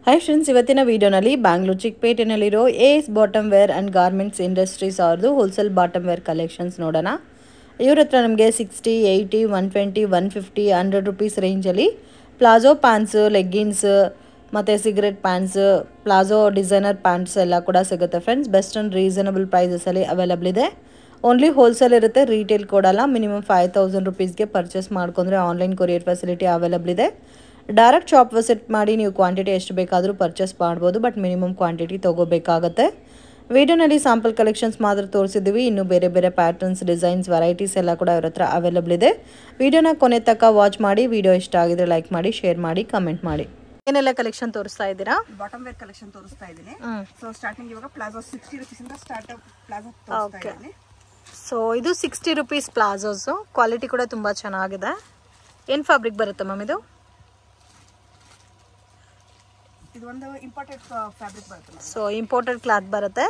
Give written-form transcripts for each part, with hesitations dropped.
Hi friends, ಇವತ್ತಿನ ವಿಡಿಯೋನಲ್ಲಿ ಬ್ಯಾಂಗ್ಳೂರು ಚಿಕ್ಕಪೇಟೆನಲ್ಲಿರೋ AS bottom wear and garments industries ಅವ್ರದ್ದು ಹೋಲ್ಸೇಲ್ ಬಾಟಮ್ ವೇರ್ ಕಲೆಕ್ಷನ್ಸ್ ನೋಡೋಣ. ಇವ್ರ ಹತ್ರ ನಮಗೆ 60, 80, 120, 150, 100 ರುಪೀಸ್ ರೇಂಜಲ್ಲಿ ಪ್ಲಾಜೋ ಪ್ಯಾಂಟ್ಸ್, ಲೆಗ್ಗಿನ್ಸ್ ಮತ್ತು cigarette pants, palazzo designer pants ಎಲ್ಲ ಕೂಡ ಸಿಗುತ್ತೆ ಫ್ರೆಂಡ್ಸ್. ಬೆಸ್ಟ್ ಆ್ಯಂಡ್ ರೀಸನಬಲ್ ಪ್ರೈಸಸಲ್ಲಿ ಅವೈಲಬಲ್ ಇದೆ. ಓನ್ಲಿ ಹೋಲ್ಸೇಲ್ ಇರುತ್ತೆ, ರೀಟೇಲ್ ಕೊಡಲ್ಲ. ಮಿನಿಮಮ್ 5000 ರುಪೀಸ್ಗೆ ಪರ್ಚೇಸ್ ಮಾಡ್ಕೊಂಡ್ರೆ ಆನ್ಲೈನ್ ಕೊರಿಯರ್ ಫೆಸಿಲಿಟಿ ಅವೈಲಬಲ್ ಇದೆ. ಡೈರೆಕ್ಟ್ ಶಾಪ್ ವಿಸಿಟ್ ಮಾಡಿ ನೀವು ಕ್ವಾಂಟಿಟಿ ಎಷ್ಟು ಬೇಕಾದರೂ ಪರ್ಚೇಸ್ ಮಾಡ್ಬೋದು, ಬಟ್ ಮಿನಿಮಮ್ ಕ್ವಾಂಟಿಟಿ ತೊಗೋಬೇಕಾಗತ್ತೆ. ವಿಡಿಯೋನಲ್ಲಿ ಸ್ಯಾಂಪಲ್ ಕಲೆಕ್ಷನ್ಸ್ ಮಾತ್ರ ತೋರಿಸಿದ್ದೀವಿ. ಇನ್ನು ಬೇರೆ ಬೇರೆ ಪ್ಯಾಟರ್ನ್ಸ್, ಡಿಸೈನ್ಸ್, ವೆರೈಟೀಸ್ ಎಲ್ಲ ಕೂಡ ಇವ್ರ ಹತ್ರ ಅವೈಲಬಲ್ ಇದೆ. ವಿಡಿಯೋನ ಕೊನೆ ತನಕ ವಾಚ್ ಮಾಡಿ. ವಿಡಿಯೋ ಇಷ್ಟ ಆಗಿದ್ರೆ ಲೈಕ್ ಮಾಡಿ, ಶೇರ್ ಮಾಡಿ, ಕಮೆಂಟ್ ಮಾಡಿ. ಏನೆಲ್ಲ ಕಲೆಕ್ಷನ್ ತೋರಿಸ್ತಾ ಇದ್ದೀರಾ? ಬಾಟಮ್ ವೇರ್ ಕಲೆಕ್ಷನ್ ತೋರಿಸ್ತಾ ಇದ್ದೀನಿ. ಸೊ ಸ್ಟಾರ್ಟಿಂಗ್ ಇವಾಗ ಪ್ಲಾಜೋ 60 ರುಪೀಸ್ ಇಂದ ಸ್ಟಾರ್ಟ್ ಪ್ಲಾಜೋ ತೋರಿಸ್ತಾ ಇದ್ದೀನಿ. ಸೊ ಇದು 60 ರುಪೀಸ್ ಪ್ಲಾಜೋಸ್. ಕ್ವಾಲಿಟಿ ಕೂಡ ತುಂಬಾ ಚೆನ್ನಾಗಿದೆ. ಏನು ಫ್ಯಾಬ್ರಿಕ್ ಬರುತ್ತೆ ಮ್ಯಾಮ್ ಇದು? ಇದು ಒಂದು ಇಂಪೋರ್ಟೆಡ್ ಫ್ಯಾಬ್ರಿಕ್ ಬರುತ್ತೆ. ಸೊ ಇಂಪೋರ್ಟೆಡ್ ಕ್ಲಾತ್ ಬರುತ್ತೆ.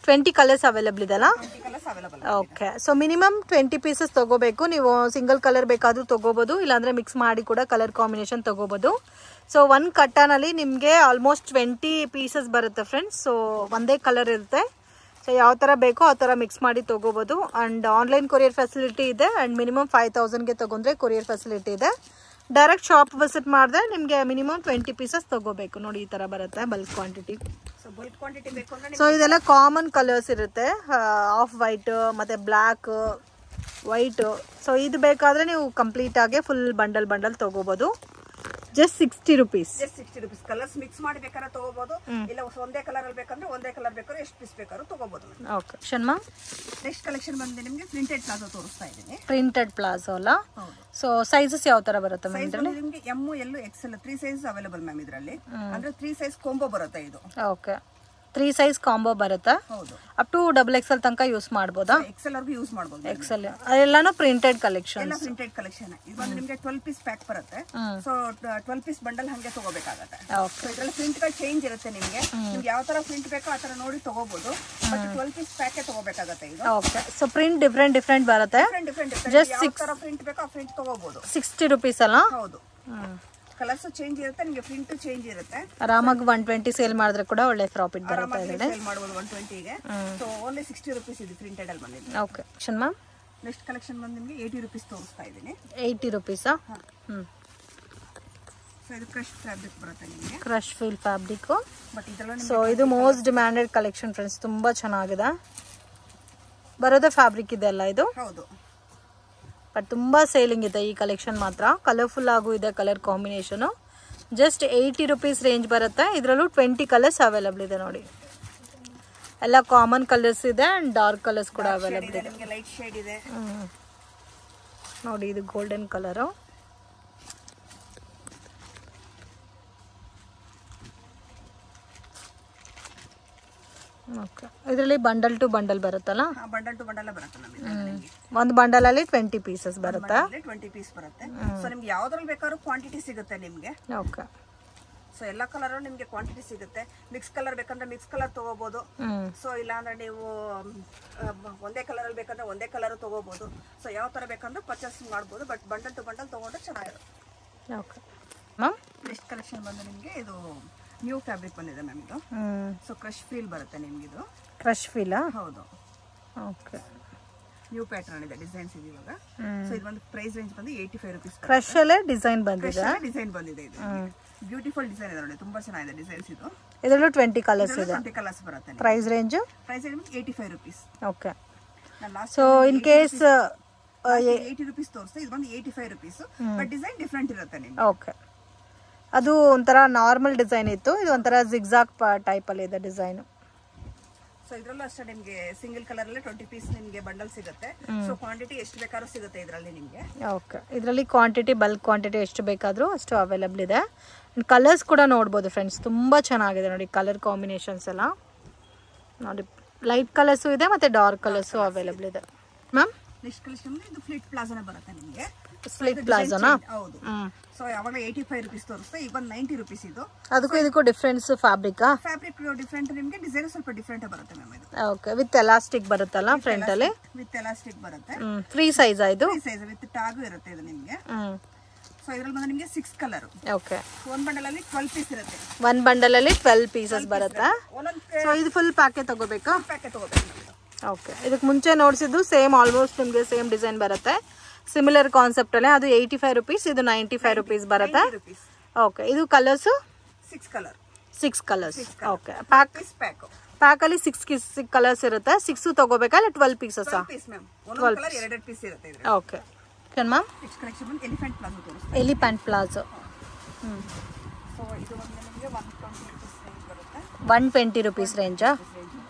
20 ಕಲರ್ಸ್ ಅವೈಲಬಲ್ ಇದೆಲ್ಲ? 20 colours available. Okay. So minimum 20 pieces ತಗೋಬೇಕು. ನೀವು ಸಿಂಗಲ್ ಕಲರ್ ಬೇಕಾದ್ರೂ ತಗೋಬಹುದು, ಇಲ್ಲಾಂದ್ರೆ ಮಿಕ್ಸ್ ಮಾಡಿ ಕೂಡ ಕಲರ್ ಕಾಂಬಿನೇಷನ್ ತಗೋಬಹುದು. ಸೊ ಒಂದು ಕಟ್ಟನಲ್ಲಿ ನಿಮಗೆ ಆಲ್ಮೋಸ್ಟ್ 20 ಪೀಸಸ್ ಬರುತ್ತೆ ಫ್ರೆಂಡ್ಸ್. ಸೊ ಒಂದೇ ಕಲರ್ ಇರುತ್ತೆ. ಸೊ ಯಾವ ಥರ ಬೇಕೋ ಆ ಥರ ಮಿಕ್ಸ್ ಮಾಡಿ ತೊಗೋಬೋದು. ಆ್ಯಂಡ್ ಆನ್ಲೈನ್ ಕೊರಿಯರ್ ಫೆಸಿಲಿಟಿ ಇದೆ. ಆ್ಯಂಡ್ ಮಿನಿಮಮ್ 5000ಗೆ ತೊಗೊಂಡ್ರೆ ಕೊರಿಯರ್ ಫೆಸಿಲಿಟಿ ಇದೆ. ಡೈರೆಕ್ಟ್ ಶಾಪ್ ವಿಸಿಟ್ ಮಾಡಿದ್ರೆ ನಿಮಗೆ ಮಿನಿಮಮ್ 20 ಪೀಸಸ್ ತೊಗೋಬೇಕು. ನೋಡಿ ಈ ಥರ ಬರುತ್ತೆ ಬಲ್ಕ್ ಕ್ವಾಂಟಿಟಿ. ಸೊ ಇದೆಲ್ಲ ಕಾಮನ್ ಕಲರ್ಸ್ ಇರುತ್ತೆ. ಆಫ್ ವೈಟ್ ಮತ್ತು ಬ್ಲ್ಯಾಕ್, ವೈಟ್. ಸೊ ಇದು ಬೇಕಾದರೆ ನೀವು ಕಂಪ್ಲೀಟಾಗಿ ಫುಲ್ ಬಂಡಲ್ ತೊಗೋಬೋದು. Just 60 rupees. Just 60 rupees. Colours mix ಮಾಡಿ ಬೇಕಾದ್ರೆ ತಗೋಬಹುದು, ಇಲ್ಲ ಒಂದೇ ಕಲರ್ ಅಲ್ಲಿ ಬೇಕಂದ್ರೆ ಒಂದೇ ಕಲರ್ ಬೇಕಾದ್ರೆ ಎಷ್ಟು ಪೀಸ್ ಬೇಕಾದ್ರೂ ತಗೋಬಹುದು. ಓಕೆ ಶರ್ಮಾ, ನೆಕ್ಸ್ಟ್ ಕಲೆಕ್ಷನ್ ಬಂದು ನಿಮಗೆ ಪ್ರಿಂಟೆಡ್ ಪ್ಲಾಜೋ ತೋರಿಸ್ತಾ ಇದ್ದೀನಿ. ಪ್ರಿಂಟೆಡ್ ಪ್ಲಾಜೋ ಅಲ್ಲ? ಸೊ ಸೈಜಸ್ ಯಾವ ತರ ಬರುತ್ತೆ ಮ್ಯಾಮ್ ಇದರಲ್ಲಿ? ನಿಮಗೆ M, L, XL 3 size available ma'am ಇದರಲ್ಲಿ. ಅಂದ್ರೆ 3 ಸೈಜ್ ಕಾಂಬೋ ಬರುತ್ತೆ ಇದು. ಓಕೆ, 3 ಸೈಜ್ ಕಾಂಬೋ ಬರುತ್ತೆ. ಹೌದು. ಅಪ್ ಟು XXL ತನಕ ಯೂಸ್ ಮಾಡಬಹುದಾ? XL ವರೆಗೂ ಯೂಸ್ ಮಾಡಬಹುದು. XL ಎಲ್ಲಾನು ಪ್ರಿಂಟೆಡ್ ಕಲೆಕ್ಷನ್. ಎಲ್ಲ ಪ್ರಿಂಟೆಡ್ ಕಲೆಕ್ಷನ್. ಇದು ನಿಮಗೆ 12 ಪೀಸ್ ಪ್ಯಾಕ್ ಬರುತ್ತೆ. ಸೊ 12 ಪೀಸ್ ಬಂಡಲ್ ಹಂಗೆ ತಗೋಬೇಕಾಗುತ್ತೆ. ಓಕೆ. ಇದರಲ್ಲಿ ಪ್ರಿಂಟ್ ಗಳು ಚೇಂಜ್ ಇರುತ್ತೆ ನಿಮಗೆ. ನಿಮ್ಗೆ ಯಾವ ತರ ಪ್ರಿಂಟ್ ಬೇಕೋ ಆ ತರ ನೋಡಿ ತಗೋಬಹುದು. ಬಟ್ 12 ಪೀಸ್ ಪ್ಯಾಕ್ ತಗೋಬೇಕಾಗುತ್ತೆ ಇದು. ಓಕೆ. ಸೊ ಪ್ರಿಂಟ್ ಡಿಫರೆಂಟ್ ಬರುತ್ತೆ. ಡಿಫರೆಂಟ್ ಜಸ್ಟ್ ಯಾವ ತರ ಪ್ರಿಂಟ್ ಬೇಕೋ ಆ ಪ್ರಿಂಟ್ ತಗೋಬಹುದು. 60 ರುಪೀಸ್ ಅಲ್ಲ? ಹೌದು. ಕಲರ್ಸ್ ಚೇಂಜ್ ಇರುತ್ತೆ, ನಿಮಗೆ ಪ್ರಿಂಟ್ ಚೇಂಜ್ ಇರುತ್ತೆ. ಆರಾಮಾಗಿ 120 ಸೇಲ್ ಮಾಡಿದ್ರೆ ಕೂಡ ಒಳ್ಳೆ ಪ್ರಾಫಿಟ್ ಬರುತ್ತೆ ಇದರಲ್ಲಿ. ಸೇಲ್ ಮಾಡಬಹುದು 120ಗೆ. ಸೊ ಓನ್ಲಿ 60 ರುಪೀಸ್ ಇದು ಪ್ರಿಂಟೆಡ್ ಅಲ್ಲಿ ಬಂದಿದೆ. Okay ma'am. ನೆಕ್ಸ್ಟ್ ಕಲೆಕ್ಷನ್ ಬಂದು ನಿಮಗೆ 80 ರುಪೀಸ್ ತೋರಿಸ್ತಾ ಇದ್ದೀನಿ. 80 ರುಪೀಸಾ? ಸೊ ಇದು ಕ್ರಶ್ ಫ್ಯಾಬ್ರಿಕ್ ಬರುತ್ತೆ ನಿಮಗೆ. Crush feel fabric. ಬಟ್ ಇದರಲ್ಲಿ ಸೊ ಇದು ಮೋಸ್ಟ್ ಡಿಮ್ಯಾಂಡೆಡ್ ಕಲೆಕ್ಷನ್ ಫ್ರೆಂಡ್ಸ್. ತುಂಬಾ ಚೆನ್ನಾಗಿದೆ ಬರೋದೇ ಫ್ಯಾಬ್ರಿಕ್ ಇದೆಲ್ಲ ಇದು. ಹೌದು. ಬಟ್ ತುಂಬ ಸೇಲಿಂಗ್ ಇದೆ ಈ ಕಲೆಕ್ಷನ್ ಮಾತ್ರ. ಕಲರ್ಫುಲ್ ಆಗು ಇದೆ colour combination. Just 80 rupees range ಬರುತ್ತೆ. ಇದರಲ್ಲೂ 20 ಕಲರ್ಸ್ ಅವೈಲಬಲ್ ಇದೆ. ನೋಡಿ ಎಲ್ಲ ಕಾಮನ್ ಕಲರ್ಸ್ ಇದೆ ಆ್ಯಂಡ್ ಡಾರ್ಕ್ ಕಲರ್ಸ್ ಕೂಡ ಅವೈಲಬಲ್ ಇದೆ. ಲೈಟ್ ಶೇಡ್ ಇದೆ. ನೋಡಿ ಇದು ಗೋಲ್ಡನ್ ಕಲರು. ಓಕೆ. ಇದರಲ್ಲಿ ಬಂಡಲ್ ಟು ಬಂಡಲ್ ಬರುತ್ತಲ್ಲ? ಬಂಡಲ್ ಟು ಬಂಡಲ್ ಬರುತ್ತೆ ನಮಗೆ. ಒಂದು ಬಂಡಲ್ ಅಲ್ಲಿ 20 ಪೀಸಸ್ ಬರುತ್ತೆ. 20 ಪೀಸ್ ಬರುತ್ತೆ. ಸೊ ನಿಮ್ಗೆ ಯಾವ್ದ್ರಲ್ಲಿ ಬೇಕಾದ್ರೂ ಕ್ವಾಂಟಿಟಿ ಸಿಗುತ್ತೆ ನಿಮ್ಗೆ. ಓಕೆ. ಸೊ ಎಲ್ಲಾ ಕಲರ್ ನಿಮ್ಗೆ ಕ್ವಾಂಟಿಟಿ ಸಿಗುತ್ತೆ. ಮಿಕ್ಸ್ ಕಲರ್ ಬೇಕಂದ್ರೆ ಮಿಕ್ಸ್ ಕಲರ್ ತಗೋಬಹುದು. ಸೊ ಇಲ್ಲ ಅಂದ್ರೆ ನೀವು ಒಂದೇ ಕಲರ್ ಅಲ್ಲಿ ಬೇಕಂದ್ರೆ ಒಂದೇ ಕಲರ್ ತಗೋಬಹುದು. ಸೊ ಯಾವ ತರ ಬೇಕಂದ್ರೆ ಪರ್ಚೇಸ್ ಮಾಡಬಹುದು. ಬಟ್ ಬಂಡಲ್ ಟು ಬಂಡಲ್ ತಗೊಂಡ್ರೆ ಚೆನ್ನಾಗಿರುತ್ತೆ. Okay ma'am. ನೆಕ್ಸ್ಟ್ ಕಲೆಕ್ಷನ್ ಬಂದು ನಿಮ್ಗೆ ಇದು ನ್ಯೂ ಫ್ಯಾಬ್ರಿಕ್ ಬಂದಿದೆ ಮ್ಯಾಮ್ ಇದು. ಸೊ ಕ್ರಶ್ ಫೀಲ್ ಬರುತ್ತೆ ನಿಮ್ಗೆ ಇದು. ಕ್ರಶ್ ಫೀಲಾ? ಹೌದು. ಓಕೆ. ನ್ಯೂ ಪ್ಯಾಟರ್ನ್ ಇದೆ, ಡಿಸೈನ್ಸ್ ಇದೆ ಇವಾಗ. ಸೊ ಇದು ಒಂದು ಪ್ರೈಸ್ ರೇಂಜ್ ಬಂದು 85 ರುಪೀಸ್. ಕ್ರಶ್ ಅಲ್ಲೇ ಡಿಸೈನ್ ಬಂದಿದೆ. ಡಿಸೈನ್ ಬಂದಿದೆ ಇದು. ಬ್ಯೂಟಿಫುಲ್ ಡಿಸೈನ್ ಇದೆ ನೋಡಿ, ತುಂಬಾ ಚೆನ್ನಾಗಿದೆ ಡಿಸೈನ್ಸ್ ಇದು. ಇದರಲ್ಲೂ 20 ಕಲರ್ಸ್ ಇದೆ. 20 ಕಲರ್ಸ್ ಬರುತ್ತೆ. Price range 85 rupees. Okay. So in case 80 rupees ತೋರಿಸ್ತಾ, ಇದು ಬಂದು 85 ರುಪೀಸ್. ಬಟ್ ಡಿಸೈನ್ ಡಿಫ್ರೆಂಟ್ ಇರುತ್ತೆ ನಿಮ್ಗೆ. ಓಕೆ. ಅದು ಒಂಥರ ನಾರ್ಮಲ್ ಡಿಸೈನ್ ಇತ್ತು, ಇದು ಒಂಥರ ಜಿಗ್ಜಾಗ್ ಟೈಪ್ ಅಲ್ಲಿ ಇದೆ ಡಿಸೈನ್. ಸೊ ಇದ್ರಲ್ಲೂ ಅಷ್ಟೇ ನಿಮ್ಗೆ ಸಿಂಗಲ್ ಕಲರ್ ಅಲ್ಲಿ 20 ಪೀಸ್ ನಿಮ್ಗೆ ಬಂಡಲ್ ಸಿಗುತ್ತೆ. ಸೊ ಕ್ವಾಂಟಿಟಿ ಎಷ್ಟು ಬೇಕಾದ್ರೂ ಸಿಗುತ್ತೆ ಇದರಲ್ಲಿ ನಿಮ್ಗೆ. ಓಕೆ. ಇದರಲ್ಲಿ ಕ್ವಾಂಟಿಟಿ ಬಲ್ಕ್ ಕ್ವಾಂಟಿಟಿ ಎಷ್ಟು ಬೇಕಾದ್ರೂ ಅಷ್ಟು ಅವೈಲಬಲ್ ಇದೆ. ಕಲರ್ಸ್ ಕೂಡ ನೋಡ್ಬೋದು ಫ್ರೆಂಡ್ಸ್, ತುಂಬಾ ಚೆನ್ನಾಗಿದೆ ನೋಡಿ ಕಲರ್ ಕಾಂಬಿನೇಷನ್ಸ್ ಎಲ್ಲ. ನೋಡಿ ಲೈಟ್ ಕಲರ್ಸು ಇದೆ ಮತ್ತೆ ಡಾರ್ಕ್ ಕಲರ್ಸು ಅವೈಲಬಲ್ ಇದೆ. ಮ್ಯಾಮ್ ನೆಕ್ಸ್ಟ್ ಕಲೆಕ್ಷನ್ ಇದು ಫ್ಲಿಟ್ ಪ್ಲಾಜಾನೇ ಬರುತ್ತೆ ನಿಮ್ಗೆ. ಸ್ಪ್ಲಿಟ್ ಪ್ಲಾಜಾನಾ? ಹೌದು. ಸೊ ಯಾವಾಗ 85 ರುಪೀಸ್ ತೋರಿಸ್ತಾ, ಈಗ ಒಂದು 90 ರುಪೀಸ್ ಇದು. ಅದಕ್ಕೂ ಇದಕ್ಕೂ ಡಿಫ್ರೆನ್ಸ್ ಫ್ಯಾಬ್ರಿಕ್ ಡಿಫ್ರೆಂಟ್ ನಿಮ್ಗೆ. ಡಿಸೈನ್ ಸ್ವಲ್ಪ ಡಿಫ್ರೆಂಟ್ ಬರುತ್ತೆ ಮ್ಯಾಮ್ ಇದು. ಓಕೆ. ವಿತ್ ಎಲಾಸ್ಟಿಕ್ ಬರುತ್ತಲ್ಲ ಫ್ರಂಟ್ ಅಲ್ಲಿ? ವಿತ್ ಎಲಾಸ್ಟಿಕ್ ಬರುತ್ತೆ. ಫ್ರೀ ಸೈಜ್ ಇದು? ಫ್ರೀ ಸೈಜ್ ವಿತ್ ಟ್ಯಾಗ್ ಇರುತ್ತೆ ಇದು ನಿಮ್ಗೆ. ಸೊ ಇದ್ರಲ್ಲಿ ಬಂದ್ರೆ ನಿಮಗೆ 6 ಕಲರ್. ಓಕೆ, ಒಂದು ಬಂಡಲ್ ಅಲ್ಲಿ 12 ಪೀಸ್ ಇರುತ್ತೆ. ಒಂದು ಬಂಡಲ್ ಅಲ್ಲಿ 12 ಪೀಸಸ್ ಬರುತ್ತಾ? ಸೊ ಇದು ಫುಲ್ ಪ್ಯಾಕೆ ತಗೋಬೇಕಾ? ಪ್ಯಾಕೆಟ್ ತಗೋಬೇಕು. ಓಕೆ, ಇದಕ್ಕೆ ಮುಂಚೆ ನೋಡಿಸಿದ್ದು ಸೇಮ್ ಆಲ್ಮೋಸ್ಟ್ ನಿಮಗೆ ಸೇಮ್ ಡಿಸೈನ್ ಬರುತ್ತೆ, ಸಿಮಿಲರ್ ಕಾನ್ಸೆಪ್ಟ್ ಅಲ್ಲೇ. ಅದು 85 ರುಪೀಸ್, ಇದು 95 ರುಪೀಸ್ ಬರುತ್ತೆ. ಓಕೆ, ಇದು ಕಲರ್ಸ್ 6 ಕಲರ್ಸ್. ಓಕೆ, ಪ್ಯಾಕ್ ಅಲ್ಲಿ 6 ಕಲರ್ಸ್ ಇರುತ್ತೆ. 6 ತಗೋಬೇಕಾ ಇಲ್ಲ 12 ಪೀಸಸ್? 12 ಪೀಸ್ ಇರುತ್ತೆ. Okay ma'am, elephant palazzo. So ಇದು ನಿಮಗೆ 120 ರುಪೀಸ್ ರೇಂಜಾ?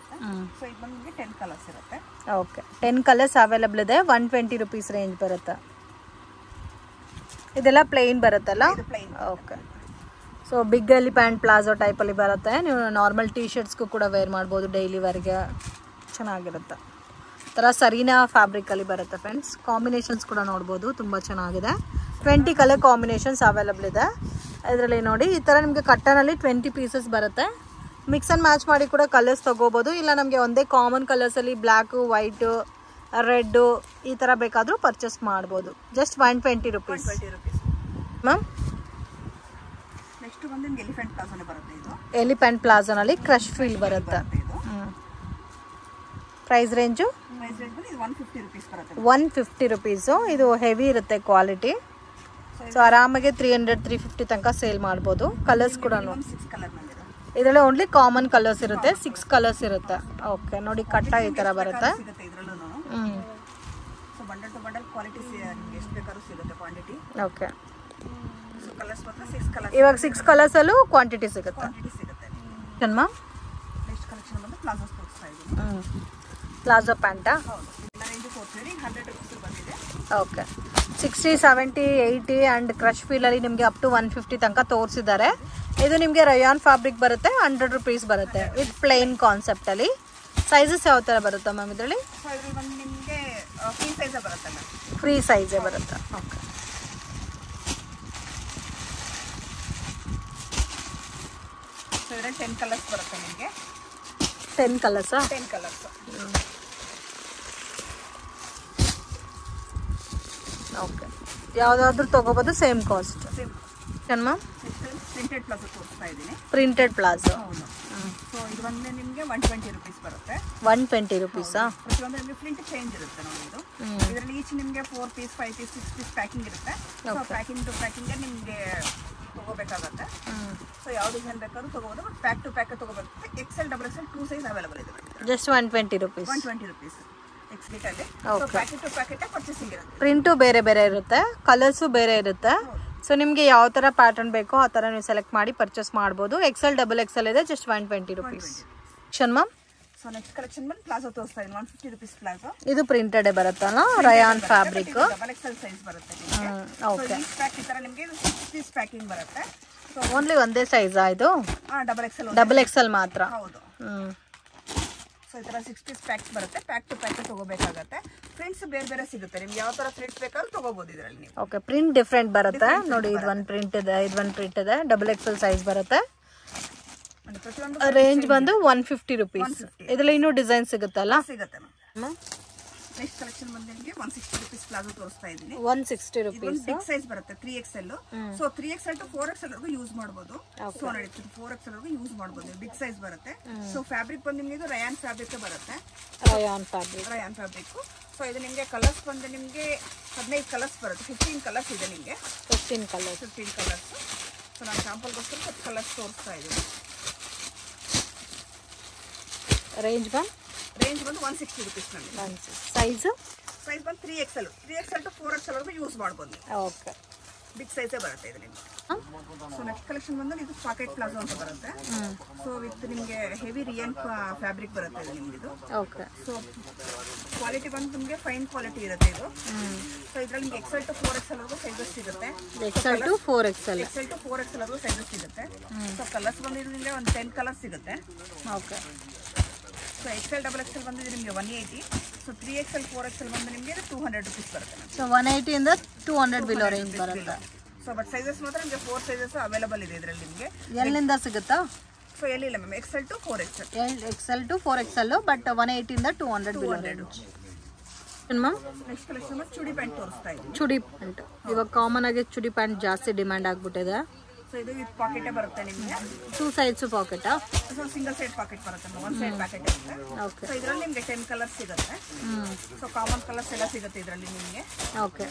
ಸೊ ಇದು ನಿಮಗೆ 10 ಕಲರ್ಸ್ ಇರುತ್ತೆ. ಓಕೆ, 10 ಕಲರ್ಸ್ ಅವೈಲಬಲ್ ಇದೆ. 120 ರುಪೀಸ್ ರೇಂಜ್ ಬರುತ್ತೆ. ಇದೆಲ್ಲ ಪ್ಲೇನ್ ಬರುತ್ತಲ್ಲ? Okay, so big elephant palazzo ಟೈಪಲ್ಲಿ ಬರುತ್ತೆ. ನೀವು ನಾರ್ಮಲ್ ಟೀ ಶರ್ಟ್ಸ್ಗೂ ಕೂಡ ವೇರ್ ಮಾಡ್ಬೋದು, ಡೈಲಿ ವೇರ್ಗೆ ಚೆನ್ನಾಗಿರುತ್ತೆ. ಥರ ಸರೀನಾ ಫ್ಯಾಬ್ರಿಕಲ್ಲಿ ಬರುತ್ತೆ ಫ್ರೆಂಡ್ಸ್. ಕಾಂಬಿನೇಷನ್ಸ್ ಕೂಡ ನೋಡ್ಬೋದು, ತುಂಬ ಚೆನ್ನಾಗಿದೆ. 20 ಕಲರ್ ಕಾಂಬಿನೇಷನ್ಸ್ ಅವೈಲಬಲ್ ಇದೆ ಇದರಲ್ಲಿ. ನೋಡಿ, ಈ ಥರ ನಿಮಗೆ ಕಟ್ಟನಲ್ಲಿ 20 ಪೀಸಸ್ ಬರುತ್ತೆ. ಮಿಕ್ಸ್ ಆ್ಯಂಡ್ ಮ್ಯಾಚ್ ಮಾಡಿ ಕೂಡ ಕಲರ್ಸ್ ತೊಗೋಬೋದು, ಇಲ್ಲ ನಮಗೆ ಒಂದೇ ಕಾಮನ್ ಕಲರ್ಸಲ್ಲಿ ಬ್ಲ್ಯಾಕು, ವೈಟು, ರೆಡ್ಡು ಈ ಥರ ಬೇಕಾದರೂ ಪರ್ಚೇಸ್ ಮಾಡ್ಬೋದು. Just 120 rupees ma'am. ನೆಕ್ಸ್ಟ್ ಬಂದು ನಿಮಗೆ ಎಲಿಫೆಂಟ್ ಪ್ಲಾಜೋನೇ ಬರುತ್ತೆ. ಇದು ಎಲಿಫೆಂಟ್ ಪ್ಲಾಜೋನಲ್ಲಿ ಕ್ರಶ್ ಫೀಲ್ ಬರುತ್ತೆ. Price range 150 rupees. ಇದು ಹೆವಿ ಇರುತ್ತೆ ಕ್ವಾಲಿಟಿ. ಸೊ ಆರಾಮಾಗಿ 300-350 ತನಕ ಸೇಲ್ ಮಾಡ್ಬೋದು. ಕಲರ್ಸ್ ಕೂಡ ಇದರಲ್ಲಿ ಓನ್ಲಿ ಕಾಮನ್ ಕಲರ್ಸ್ ಇರುತ್ತೆ, 6 ಕಲರ್ಸ್ ಇರುತ್ತೆ. ಓಕೆ, ನೋಡಿ ಕಟ್ಟ ಈ ಥರ ಬರುತ್ತೆ. ಓಕೆ, ಇವಾಗ 6 ಕಲರ್ಸಲ್ಲೂ ಕ್ವಾಂಟಿಟಿ ಸಿಗುತ್ತೆ. ಪ್ಲಾಜೋ ಪ್ಯಾಂಟಾ? ಓಕೆ, 60, 70, 80 ಆ್ಯಂಡ್ ಕ್ರಶ್ ಫೀಲಲ್ಲಿ ನಿಮಗೆ ಅಪ್ ಟು 150 ತನಕ ತೋರಿಸಿದ್ದಾರೆ. ಇದು ನಿಮಗೆ ರಯಾನ್ ಫ್ಯಾಬ್ರಿಕ್ ಬರುತ್ತೆ, 100 ರುಪೀಸ್ ಬರುತ್ತೆ ವಿತ್ ಪ್ಲೇನ್ ಕಾನ್ಸೆಪ್ಟಲ್ಲಿ. ಸೈಜಸ್ ಯಾವ ಥರ ಬರುತ್ತೆ ಮ್ಯಾಮ್ ಇದರಲ್ಲಿ? ಫ್ರೀ ಸೈಜೇ ಬರುತ್ತೆ. ಓಕೆ, ಸೊ ಇದರಲ್ಲಿ 10 ಕಲರ್ಸ್ ಬರುತ್ತೆ ನಿಮಗೆ. 10 ಕಲರ್ಸಾ? 10 ಕಲರ್ಸ್. ಓಕೆ, ಯಾವುದಾದ್ರೂ ತೊಗೋಬೋದು, same cost. Ma'am printed palazzo ತೋರಿಸ್ತಾ ಇದ್ದೀನಿ. Printed palazzo. ಸೊ ಇದು ಬಂದು ನಿಮಗೆ 120 ರುಪೀಸ್ ಬರುತ್ತೆ. 120 ರುಪೀಸಾ? ಪ್ರತಿಯೊಂದು ನಿಮಗೆ ಪ್ರಿಂಟ್ ಚೇಂಜ್ ಇರುತ್ತೆ ನೋಡಿ. ಇದು ಇದರಲ್ಲಿ ಈಚ್ ನಿಮಗೆ 4 ಪೀಸ್, 5 ಪೀಸ್, 6 ಪೀಸ್ ಪ್ಯಾಕಿಂಗ್ ಇರುತ್ತೆ. ಸೊ ಪ್ಯಾಕಿಂಗ್ ಟು ಪ್ಯಾಕಿಂಗ್ ನಿಮಗೆ ತಗೋಬೇಕಾಗತ್ತೆ. ಸೊ ಯಾವ ಡಿಸೈನ್ ಬೇಕಾದ್ರೂ ತಗೋಬೋದು, ಬಟ್ ಪ್ಯಾಕ್ ಟು ಪ್ಯಾಕ್ ತಗೋಬೇಕು. XL, XXL 2 ಸೈಜ್ ಅವೈಲಬಲ್ ಇದೆ. Just 120 rupees. 120 ರುಪೀಸ್ ಎಕ್ಸ್ಲೀಟಲ್ಲಿ. So packet to packet purchasing ಇರುತ್ತೆ. ಪ್ರಿಂಟು ಬೇರೆ ಬೇರೆ ಇರುತ್ತೆ, ಕಲರ್ಸು ಬೇರೆ ಇರುತ್ತೆ. ಸೊ ನಿಮಗೆ ಯಾವ ಥರ ಪ್ಯಾಟರ್ನ್ ಬೇಕೋ ಆ ಥರ ನೀವು ಸೆಲೆಕ್ಟ್ ಮಾಡಿ ಪರ್ಚೇಸ್ ಮಾಡ್ಬೋದು. XL, XXL ಇದೆ, just 120 rupees. Ma'am, so next collection ಬಂದು ಪ್ಲಾಜೋ ತೋರಿಸ್ತಾ ಇದ್ದೀನಿ. 150 ರುಪೀಸ್ ಪ್ಲಾಜೋ. ಇದು ಪ್ರಿಂಟೆಡ್ ಬರುತ್ತಲ್ಲ, ರಯಾನ್ ಫ್ಯಾಬ್ರಿಕ್. XL ಸೈಜ್ ಬರುತ್ತೆ. ಓಕೆ, ಈ ಪ್ಯಾಕ್ ಈ ತರ ನಿಮಗೆ 6 ಪೀಸ್ ಪ್ಯಾಕಿಂಗ್ ಬರುತ್ತೆ. ಸೊ ಓನ್ಲಿ ಒಂದೇ ಸೈಜಾ ಇದು? XXL ಮಾತ್ರ. ಹೌದು. ಸೊ ಈ ತರ 6 ಪೀಸ್ ಪ್ಯಾಕ್ಸ್ ಬರುತ್ತೆ. ಪ್ಯಾಕ್ ಟು ಪ್ಯಾಕ್ ತಗೋಬೇಕಾಗತ್ತೆ. ಪ್ರಿಂಟ್ಸ್ ಬೇರೆ ಬೇರೆ ಸಿಗುತ್ತೆ, ನಿಮ್ಗೆ ಯಾವ ತರ ಪ್ರಿಂಟ್ ಬೇಕಾದ್ರೂ ತಗೋಬಹುದು ಇದರಲ್ಲಿ ನೀವು. ಓಕೆ, ಪ್ರಿಂಟ್ ಡಿಫ್ರೆಂಟ್ ಬರುತ್ತೆ ನೋಡಿ. ಇದು ಒಂದು ಪ್ರಿಂಟ್ ಇದೆ, ಇದು ಒಂದು ಪ್ರಿಂಟ್ ಇದೆ. XXL ಸೈಜ್ ಬರುತ್ತೆ. ರೇಂಜ್ ಬಂದು 150 ರುಪೀಸ್. ಇದರಲ್ಲಿ ಇನ್ನೂ ಡಿಸೈನ್ ಸಿಗುತ್ತಲ್ಲ? ಸಿಗುತ್ತೆ ಮ್ಯಾಮ್. ನೆಕ್ಸ್ಟ್ ಕಲೆಕ್ಷನ್ ಬಂದು ನಿಮಗೆ 160 ರುಪೀಸ್ ಪ್ಲಾಜೋ ತೋರಿಸ್ತಾ ಇದ್ದೀನಿ. 160 ರುಪೀಸ್. ಬಿಗ್ ಸೈಜ್ ಬರುತ್ತೆ, 3XL. So 3XL to 4XL ವರೆಗೂ ಯೂಸ್ ಮಾಡಬಹುದು. ಸೊ ನೋಡಿ 4XL ವರೆಗೂ ಯೂಸ್ ಮಾಡಬಹುದು. ಬಿಗ್ ಸೈಜ್ ಬರುತ್ತೆ. ಸೊ ಫ್ಯಾಬ್ರಿಕ್ ಬಂದು ನಿಮಗೆ ಇದು ರಯಾನ್ ಫ್ಯಾಬ್ರಿಕ್ ಬರುತ್ತೆ. ರಯಾನ್ ಫ್ಯಾಬ್ರಿಕ್. ಸೊ ಇದು ನಿಮಗೆ ಕಲರ್ಸ್ ಬಂದು ನಿಮಗೆ 15 ಕಲರ್ಸ್ ಬರುತ್ತೆ. 15 ಕಲರ್ಸ್ ಇದೆ ನಿಮಗೆ. 15 ಕಲರ್ಸ್. ಸೊ ನಾನು ಸ್ಯಾಂಪಲ್ಗೋಸ್ಕರ 10 ಕಲರ್ಸ್ ತೋರಿಸ್ತಾ ಇದ್ದೀನಿ. ರೇಂಜ್ ಬಂದು 160 ರುಪೀಸ್ ನಲ್ಲಿ. ಸೈಜ್ ಬಂದು 3XL ಟು 4XL ವರೆಗೂ ಯೂಸ್ ಮಾಡಬಹುದು. ಓಕೆ, ಬಿಗ್ ಸೈಜೇ ಬರುತ್ತೆ ಇದು ನಿಮಗೆ. ಸೊ ನೆಕ್ಸ್ಟ್ ಕಲೆಕ್ಷನ್ ಬಂದು ಇದು ಪಾಕೆಟ್ ಪ್ಲಾಜೋ ಅಂತ ಬರುತ್ತೆ. ಸೊ ವಿತ್ ನಿಮಗೆ ಹೆವಿ ರಿಯನ್ ಫ್ಯಾಬ್ರಿಕ್ ಬರುತ್ತೆ ಇದು ನಿಮ್ಗೆ. ಇದು ಓಕೆ. ಸೊ ಕ್ವಾಲಿಟಿ ಬಂದು ನಿಮಗೆ ಫೈನ್ ಕ್ವಾಲಿಟಿ ಇರುತ್ತೆ ಇದು. ಸೊ ಇದರಲ್ಲಿ ನಿಮಗೆ XL ಟು 4XL ವರೆಗೂ ಸೈಜಸ್ ಸಿಗುತ್ತೆ. XL ಟು 4XL ವರೆಗೂ ಸೈಜಸ್ ಸಿಗುತ್ತೆ. ಸೊ ಕಲರ್ಸ್ ಬಂದು ನಿಮಗೆ ಒಂದು 10 ಕಲರ್ಸ್ ಸಿಗುತ್ತೆ. ಓಕೆ. ಸೊ XL, XXL ಬಂದು ನಿಮಗೆ 180. ಸೊ 3XL, 4XL ಬಂದು ನಿಮಗೆ 200 ರುಪೀಸ್ ಬರುತ್ತೆ. ಸೊ 180 ಇಂದ 200 ಬಿಲೋ ರೇಂಜ್ ಬರುತ್ತೆ. ಸೊ ಬಟ್ ಸೈಜಸ್ ಮಾತ್ರ ನಿಮಗೆ 4 ಸೈಜಸ್ ಅವೈಲಬಲ್ ಇದೆ ಇದರಲ್ಲಿ ನಿಮಗೆ. ಎಲ್ಲಿಂದ ಸಿಗುತ್ತಾ? ಸೊ ಎಲ್ಲಿಲ್ಲ ma'am, XL to 4XL. XL to 4XL, but 180 ಇಂದ 200 below range. Ma'am next collection chudi pant ತೋರಿಸ್ತಾ ಇದ್ದೀನಿ. ಚೂಡಿ ಪ್ಯಾಂಟ್ ಇವಾಗ ಕಾಮನ್ ಆಗಿ ಚೂಡಿ ಪ್ಯಾಂಟ್ ಜಾಸ್ತಿ ಡಿಮ್ಯಾಂಡ್ ಆಗ್ಬಿಟ್ಟಿದೆ. ಸೊ ಇದು ವಿತ್ ಪಾಕೆಟ್ ಬರುತ್ತೆ ನಿಮಗೆ. 2 ಸೈಡ್ಸ್ ಪಾಕೆಟಾ? ಸೊ ಸಿಂಗಲ್ ಸೈಡ್ ಪಾಕೆಟ್ ಬರುತ್ತೆ, ಒನ್ ಸೈಡ್ ಪ್ಯಾಕೆಟ್ ಇರುತ್ತೆ. ಓಕೆ. ಸೊ ಇದರಲ್ಲಿ ನಿಮಗೆ 10 ಕಲರ್ಸ್ ಸಿಗುತ್ತೆ. ಸೊ ಕಾಮನ್ ಕಲರ್ಸ್ ಎಲ್ಲ ಸಿಗುತ್ತೆ ಇದರಲ್ಲಿ ನಿಮಗೆ. Okay.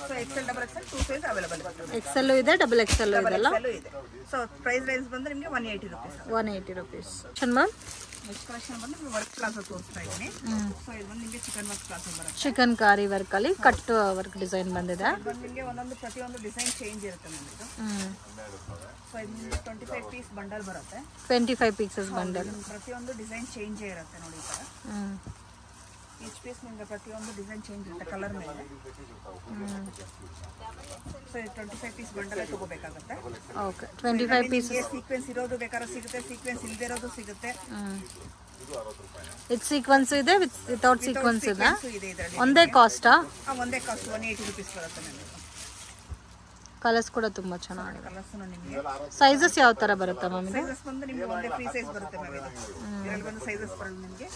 So XL double XL 2 size available ಇದೆ. ಎಕ್ಸೆಲ್ ಇದೆ, ಡಬಲ್ ಎಕ್ಸೆಲ್ ಇದೆ ಅಲ್ಲ? ಇದೆ. ಸೊ ಪ್ರೈಸ್ ರೇಂಜ್ ಬಂದ್ರೆ ನಿಮಗೆ 180 rupees. 180 rupees. Ma'am next collection ಬಂದು ನಿಮಗೆ ವರ್ಕ್ ಪ್ಲಾಜೋ ತೋರಿಸ್ತಾ ಇದ್ದೀನಿ. ಸೊ ಇದು ಬಂದು ನಿಮಗೆ ಚಿಕನ್ ವರ್ಕ್ ಪ್ಲಾಜೋ ಬರುತ್ತೆ. ಚಿಕನ್ ಕಾರಿ ವರ್ಕ್ ಅಲ್ಲಿ ಕಟ್ ವರ್ಕ್ ಡಿಸೈನ್ ಬಂದಿದೆ. ಇದು ನಿಮಗೆ ಒಂದೊಂದು ಪ್ರತಿಯೊಂದು ಡಿಸೈನ್ ಚೇಂಜ್ ಇರುತ್ತೆ ನಮಗೆ. ಸೊ ಇದು 25 ಪೀಸ್ ಬಂಡಲ್ ಬರುತ್ತೆ. 25 ಪೀಸಸ್ ಬಂಡಲ್. ಪ್ರತಿಯೊಂದು ಡಿಸೈನ್ ಚೇಂಜ್ ಇರುತ್ತೆ ನೋಡಿ ಈ ತರ. ಈಚ್ ಪೀಸ್ ನಿಮಗೆ ಪ್ರತಿಯೊಂದು ಡಿಸೈನ್ ಚೇಂಜ್ ಇರುತ್ತೆ ಕಲರ್ ಮೇಲೆ. ಸೊ 25 ಪೀಸ್ ಬಂಡಲ್ ತಗೋಬೇಕಾಗುತ್ತೆ. ಓಕೆ. 25 ಪೀಸ್ ಸೀಕ್ವೆನ್ಸ್ ಇರೋದು ಬೇಕಾದ್ರೆ ಸಿಗುತ್ತೆ, ಸೀಕ್ವೆನ್ಸ್ ಇಲ್ಲದೆ ಇರೋದು ಸಿಗುತ್ತೆ. ವಿತ್ ಸೀಕ್ವೆನ್ಸ್ ಇದೆ, ವಿತೌಟ್ ಸೀಕ್ವೆನ್ಸ್ ಇದೆ. ಒಂದೇ ಕಾಸ್ಟಾ? ಒಂದೇ ಕಾಸ್ಟ್ 180 rupees ಬರುತ್ತೆ ನಿಮಗೆ. ಕಲರ್ಸ್ ಕೂಡ ತುಂಬಾ ಚೆನ್ನಾಗಿದೆ. ಕಲರ್ಸ್ ನಿಮಗೆ ಸೈಜಸ್ ಯಾವ ತರ ಬರುತ್ತೆ ಮ್ಯಾಮ್? ಸೈಜಸ್ ಬಂದು ನಿಮಗೆ ಒಂದೇ ಫ್ರೀ ಸೈಜ್ ಬರುತ್ತೆ ಮ್ಯಾಮ್. ಇದು ಇದರಲ್ಲಿ ಬಂದು ಸೈಜಸ್ ಬರುತ್ತೆ ನಿಮಗೆ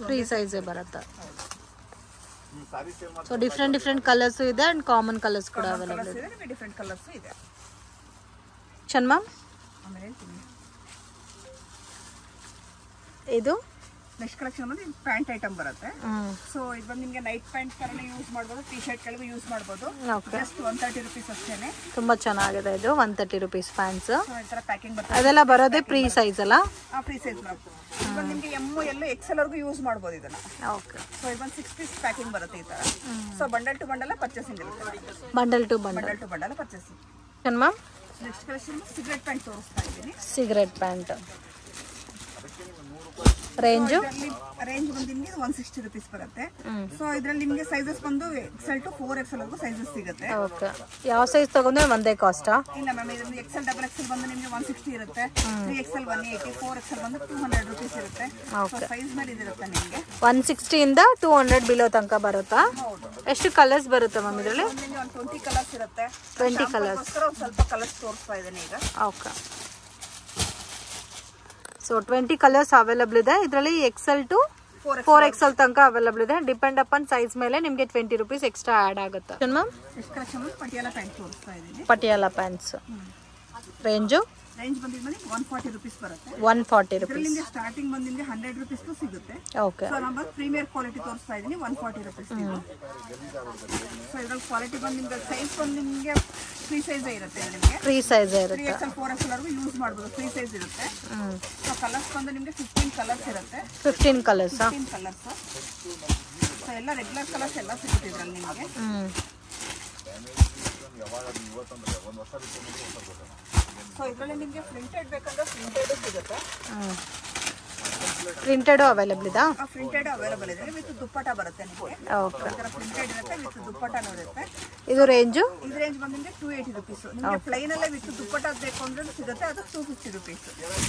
ಫ್ರೀ ಸೈಜ್ ಬರುತ್ತೆ. ಸೊ ಡಿಫ್ರೆಂಟ್ ಕಲರ್ಸ್ ಇದೆ ಅಂಡ್ ಕಾಮನ್ ಕಲರ್ಸ್ ಕೂಡ ಅವೈಲೇಬಲ್ ಇದೆ. ನಿಮಗೆ ಡಿಫರೆಂಟ್ ಕಲರ್ಸ್ ಇದೆ. ಚನ್ ಮ್ಯಾಮ್ ಆಮೇಲೆ ಇದು ನೆಕ್ಸ್ಟ್ ಕಲೆಕ್ಷನ್ ಬಂದು ಪ್ಯಾಂಟ್ ಐಟಮ್ ಬರುತ್ತೆ. ಸೊ ಇದು ಬಂದು ನಿಮಗೆ ನೈಟ್ ಪ್ಯಾಂಟ್ ತರನೇ ಯೂಸ್ ಮಾಡ್ಬೋದು, ಟಿ ಶರ್ಟ್ ಕೆಳಗೂ ಯೂಸ್ ಮಾಡ್ಬೋದು. ಜಸ್ಟ್ 130 rupees ಅಷ್ಟೇನೆ. ತುಂಬಾ ಚೆನ್ನಾಗಿದೆ ಇದು. 130 rupees ಪ್ಯಾಂಟ್ಸ್. ಈ ತರ ಪ್ಯಾಕಿಂಗ್ ಬರುತ್ತೆ. ಅದೆಲ್ಲ ಬರೋದೇ ಫ್ರೀ ಸೈಜ್ ಅಲ್ಲ? ಫ್ರೀ ಸೈಜ್ ಬರುತ್ತೆ. ಇದು ಬಂದು ನಿಮಗೆ ಎಮ್ ಎಲ್ ಎಕ್ಸೆಲ್ ವರ್ಗೂ ಯೂಸ್ ಮಾಡ್ಬೋದು ಇದನ್ನ. ಓಕೆ. ಸೊ ಇದು ಬಂದು 6 ಪೀಸ್ ಪ್ಯಾಕಿಂಗ್ ಬರುತ್ತೆ ಈ ತರ. So bundle to bundle purchasing ಇರುತ್ತೆ. Bundle to bundle purchasing. ಚನ್ ma'am next collection cigarette pant ತೋರಿಸ್ತಾ ಇದ್ದೀನಿ. ಸಿಗರೆಟ್ ಪ್ಯಾಂಟ್ ರೇಂಜ್ ಬಂದು ನಿಮಗೆ 160 rupees ಬರುತ್ತೆ. ಸೊ ಇದರಲ್ಲಿ ನಿಮಗೆ ಸೈಜಸ್ ಬಂದು ಎಕ್ಸೆಲ್ ಟು 4XL ವರೆಗೂ ಸೈಜಸ್ ಸಿಗುತ್ತೆ. ಓಕೆ. ಯಾವ ಸೈಜ್ ತಗೊಂಡ್ರೆ ಒಂದೇ ಕಾಸ್ಟಾ? ಇಲ್ಲ ಮ್ಯಾಮ್, ಇದರಲ್ಲಿ ಎಕ್ಸೆಲ್ ಡಬಲ್ ಎಕ್ಸೆಲ್ ಬಂದು ನಿಮಗೆ 160 ಇರುತ್ತೆ, 3XL 180, 4XL ಬಂದು 200 rupees ಇರುತ್ತೆ. ಸೊ ಸೈಜ್ ಮೇಲೆ ಇದಿರುತ್ತೆ ನಿಮಗೆ. 160 ಇಂದ 200 ಬಿಲೋ ತನಕ ಬರುತ್ತಾ? ಎಷ್ಟು ಕಲರ್ಸ್ ಬರುತ್ತೆ ಮ್ಯಾಮ್ ಇದರಲ್ಲಿ? ನಿಮಗೆ 20 ಕಲರ್ಸ್ ಇರುತ್ತೆ. 20 ಕಲರ್ಸ್. ಸ್ವಲ್ಪ ಕಲರ್ಸ್ ತೋರಿಸ್ತಾ ಇದ್ದೀನಿ ಈಗ. ಓಕೆ. ಸೊ 20 ಕಲರ್ಸ್ ಅವೈಲೇಬಲ್ ಇದೆ ಇದರಲ್ಲಿ. ಎಕ್ಸೆಲ್ ಟು 4XL ತನಕ ಅವೈಲೇಬಲ್ ಇದೆ. ಡಿಪೆಂಡ್ ಅಪಾನ್ ಸೈಜ್ ಮೇಲೆ ನಿಮಗೆ 20 rupees ಎಕ್ಸ್ಟ್ರಾ ಆಡ್ ಆಗುತ್ತೆ. ಮ್ಯಾಮ್ ಪಟಿಯಾಲ ಪ್ಯಾಂಟ್ ತೋರಿಸ್ತಾ ಇದ್ದೀನಿ. ಪಟಿಯಾಲ ಪ್ಯಾಂಟ್ಸ್ ರೇಂಜ್ ಬಂದು 140 rupees ಬರುತ್ತೆ. 140 rupees. ನಿಮಗೆ ಸ್ಟಾರ್ಟಿಂಗ್ ಬಂದು ನಿಮಗೆ 100 rupees ಸಿಗುತ್ತೆ. Okay. So number premier quality ತೋರಿಸ್ತಾ ಇದ್ದೀನಿ. 140 rupees. ಸೊ ಇದರಲ್ಲಿ ಕ್ವಾಲಿಟಿ ಬಂದು ನಿಮಗೆ ಸೈಜ್ ಬಂದು ನಿಮಗೆ ಫ್ರೀ ಸೈಜ್ ಇರುತ್ತೆ. ನಿಮಗೆ ಫ್ರೀ ಸೈಜ್ ಇರುತ್ತೆ. 3XL 4XL ವರೆಗೂ ಯೂಸ್ ಮಾಡಬಹುದು. ಫ್ರೀ ಸೈಜ್ ಇರುತ್ತೆ. ಸೊ ಕಲರ್ಸ್ ಬಂದು ನಿಮಗೆ 15 ಕಲರ್ಸ್ ಇರುತ್ತೆ. 15 ಕಲರ್ಸ್. ಸೊ ಎಲ್ಲ ರೆಗ್ಯುಲರ್ ಕಲರ್ಸ್ ಎಲ್ಲ ಸಿಗುತ್ತೆ ಇದರಲ್ಲಿ ನಿಮಗೆ. ಸೊ ಇದರಲ್ಲಿ ನಿಮಗೆ ಪ್ರಿಂಟೆಡ್ ಬೇಕಂದ್ರೆ ಪ್ರಿಂಟೆಡ್ ಸಿಗುತ್ತೆ. ಪ್ರಿಂಟೆಡ್ ಅವೈಲೇಬಲ್ ಇದೆ. ಪ್ರಿಂಟೆಡ್ ಅವೈಲೇಬಲ್ ಇದೆ ವಿತ್ ದುಪ್ಪಟ್ಟ ಬರುತ್ತೆ ನಿಮಗೆ. ಓಕೆ. ಪ್ರಿಂಟೆಡ್ ಇರುತ್ತೆ ವಿತ್ ದುಪ್ಪಟ್ಟನೂ ಇರುತ್ತೆ. ಇದು ರೇಂಜ್ ಬಂದು ನಿಮಗೆ 280 rupees. ನಿಮಗೆ ಪ್ಲೈನ್ ಅಲ್ಲೇ ವಿತ್ ದುಪ್ಪಟ್ಟ ಬೇಕು ಅಂದ್ರೆ ಸಿಗುತ್ತೆ, ಅದು 250 rupees.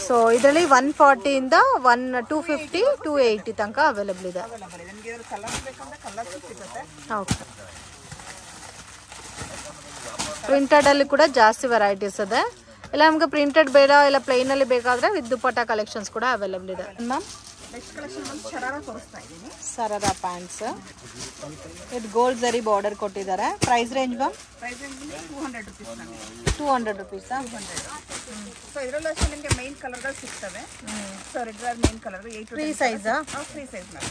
ಸೊ ಇದರಲ್ಲಿ 140 ಇಂದ 250 280 ತನಕ ಅವೈಲೇಬಲ್ ಇದೆ. ನಿಮಗೆ ಇದ್ರ ಕಲರ್ಸ್ ಬೇಕಂದ್ರೆ ಕಲರ್ಸ್ ಸಿಗುತ್ತೆ. ಓಕೆ. ಪ್ರಿಂಟೆಡ್ ಅಲ್ಲಿ ಕೂಡ ಜಾಸ್ತಿ ವೆರೈಟೀಸ್ ಇದೆ. ಇಲ್ಲ ನಮಗೆ ಪ್ರಿಂಟೆಡ್ ಬೇಡ, ಇಲ್ಲ ಪ್ಲೈನ್ ಅಲ್ಲಿ ಬೇಕಾದ್ರೆ ವಿತ್ ದುಪ್ಪಟ್ಟ ಕಲೆಕ್ಷನ್ಸ್ ಕೂಡ ಅವೈಲೇಬಲ್ ಇದೆ. ಮ್ಯಾಮ್ ನೆಕ್ಸ್ಟ್ ಕಲೆಕ್ಷನ್ ಬಂದು ಶರಾರಾ ತೋರಿಸ್ತಾ ಇದ್ದೀನಿ. Sharara pants with gold zari border ಕೊಟ್ಟಿದ್ದಾರೆ. Price range ma'am? Price range 200 rupees. 200 rupees. So ಇದರಲ್ಲೂ ಅಷ್ಟೇ ನಿಮಗೆ ಮೈನ್ ಕಲರ್ಗಳು ಸಿಗ್ತವೆ. So regular main colour 8 free size. Free size ma'am.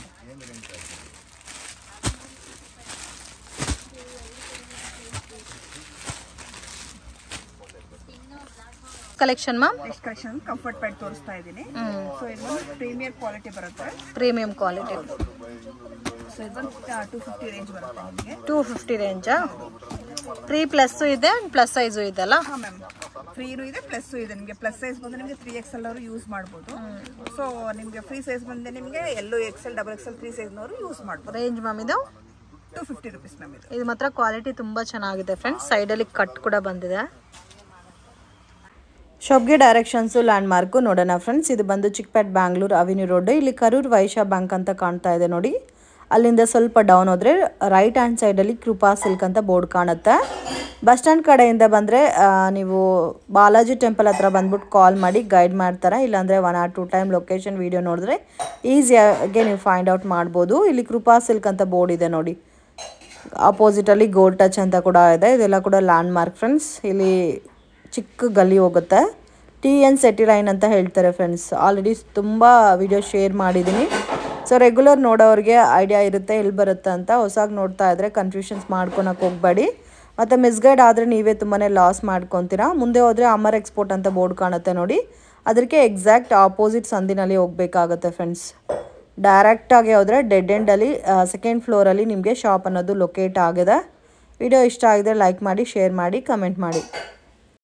Collection ma'am? Next collection comfort pant ತೋರಿಸ್ತಾ ಇದ್ದೀನಿ. ಸೊ ಇದು ಪ್ರೀಮಿಯರ್ ಕ್ವಾಲಿಟಿ ಬರುತ್ತೆ. Premium quality. ಸೊ ಇದು 250 ರೇಂಜ್ ಬರುತ್ತೆ ನಿಮಗೆ. 250 ರೇಂಜಾ? ಫ್ರೀ ಪ್ಲಸ್ ಇದೆ ಪ್ಲಸ್ ಸೈಜು ಇದೆ ಅಲ್ಲ? ಹಾಂ ಮ್ಯಾಮ್, ಫ್ರೀನೂ ಇದೆ ಪ್ಲಸ್ ಇದೆ. ನಿಮಗೆ ಪ್ಲಸ್ ಸೈಜ್ ಬಂದು ನಿಮಗೆ 3XL ಅವರು ಯೂಸ್ ಮಾಡ್ಬೋದು. ಸೊ ನಿಮಗೆ ಫ್ರೀ ಸೈಜ್ ಬಂದು ನಿಮಗೆ ಎಲ್ಲೋ XL ಡಬಲ್ XL 3 ಸೈಜ್ನವರು ಯೂಸ್ ಮಾಡ್ಬೋದು. ರೇಂಜ್ ಮ್ಯಾಮ್ ಇದು 250 rupees ಮ್ಯಾಮ್. ಇದು ಮಾತ್ರ ಕ್ವಾಲಿಟಿ ತುಂಬ ಚೆನ್ನಾಗಿದೆ ಫ್ರೆಂಡ್ಸ್. ಸೈಡಲ್ಲಿ ಕಟ್ ಕೂಡ ಬಂದಿದೆ. ಶಾಪ್ಗೆ ಡೈರೆಕ್ಷನ್ಸು ಲ್ಯಾಂಡ್ ಮಾರ್ಕು ನೋಡೋಣ ಫ್ರೆಂಡ್ಸ್. ಇದು ಬಂದು ಚಿಕ್ಕಪೇಟ್ ಬ್ಯಾಂಗ್ಳೂರು ಅವೆನ್ಯೂ ರೋಡ್. ಇಲ್ಲಿ ಕರೂರ್ ವೈಶ್ಯ ಬ್ಯಾಂಕ್ ಅಂತ ಕಾಣ್ತಾ ಇದೆ ನೋಡಿ. ಅಲ್ಲಿಂದ ಸ್ವಲ್ಪ ಡೌನ್ ಹೋದರೆ ರೈಟ್ ಹ್ಯಾಂಡ್ ಸೈಡಲ್ಲಿ ಕೃಪಾ ಸಿಲ್ಕ್ ಅಂತ ಬೋರ್ಡ್ ಕಾಣುತ್ತೆ. ಬಸ್ ಸ್ಟ್ಯಾಂಡ್ ಕಡೆಯಿಂದ ಬಂದರೆ ನೀವು ಬಾಲಾಜಿ ಟೆಂಪಲ್ ಹತ್ರ ಬಂದ್ಬಿಟ್ಟು ಕಾಲ್ ಮಾಡಿ ಗೈಡ್ ಮಾಡ್ತಾರೆ. ಇಲ್ಲಾಂದರೆ 1 or 2 ಟೈಮ್ ಲೊಕೇಶನ್ ವೀಡಿಯೋ ನೋಡಿದ್ರೆ ಈಸಿಯಾಗಿ ನೀವು ಫೈಂಡ್ ಔಟ್ ಮಾಡ್ಬೋದು. ಇಲ್ಲಿ ಕೃಪಾ ಸಿಲ್ಕ್ ಅಂತ ಬೋರ್ಡ್ ಇದೆ ನೋಡಿ. ಆಪೋಸಿಟಲ್ಲಿ ಗೋಲ್ಡ್ ಟಚ್ ಅಂತ ಕೂಡ ಇದೆ. ಇದೆಲ್ಲ ಕೂಡ ಲ್ಯಾಂಡ್ ಮಾರ್ಕ್ ಫ್ರೆಂಡ್ಸ್. ಇಲ್ಲಿ ಚಿಕ್ಕ ಗಲ್ಲಿ ಹೋಗುತ್ತೆ. TN ಸೆಟಿ ಲೈನ್ ಅಂತ ಹೇಳ್ತಾರೆ ಫ್ರೆಂಡ್ಸ್. ಆಲ್ರೆಡಿ ತುಂಬ ವಿಡಿಯೋ ಶೇರ್ ಮಾಡಿದ್ದೀನಿ. ಸೊ ರೆಗ್ಯುಲರ್ ನೋಡೋರಿಗೆ ಐಡಿಯಾ ಇರುತ್ತೆ ಎಲ್ಲಿ ಬರುತ್ತೆ ಅಂತ. ಹೊಸಾಗಿ ನೋಡ್ತಾ ಇದ್ದರೆ ಕನ್ಫ್ಯೂಷನ್ಸ್ ಮಾಡ್ಕೊಳಕ್ಕೆ ಹೋಗಬೇಡಿ. ಮತ್ತು ಮಿಸ್ಗೈಡ್ ಆದರೆ ನೀವೇ ತುಂಬಾ ಲಾಸ್ ಮಾಡ್ಕೊತೀರಾ. ಮುಂದೆ ಹೋದರೆ ಅಮರ್ ಎಕ್ಸ್ಪೋರ್ಟ್ ಅಂತ ಬೋರ್ಡ್ ಕಾಣುತ್ತೆ ನೋಡಿ. ಅದಕ್ಕೆ ಎಕ್ಸಾಕ್ಟ್ ಆಪೋಸಿಟ್ ಸಂದಿನಲ್ಲಿ ಹೋಗಬೇಕಾಗುತ್ತೆ ಫ್ರೆಂಡ್ಸ್. ಡೈರೆಕ್ಟಾಗಿ ಹೋದರೆ ಡೆಡ್ ಎಂಡಲ್ಲಿ ಸೆಕೆಂಡ್ ಫ್ಲೋರಲ್ಲಿ ನಿಮಗೆ ಶಾಪ್ ಅನ್ನೋದು ಲೊಕೇಟ್ ಆಗಿದೆ. ವಿಡಿಯೋ ಇಷ್ಟ ಆಗಿದ್ರೆ ಲೈಕ್ ಮಾಡಿ, ಶೇರ್ ಮಾಡಿ, ಕಮೆಂಟ್ ಮಾಡಿ.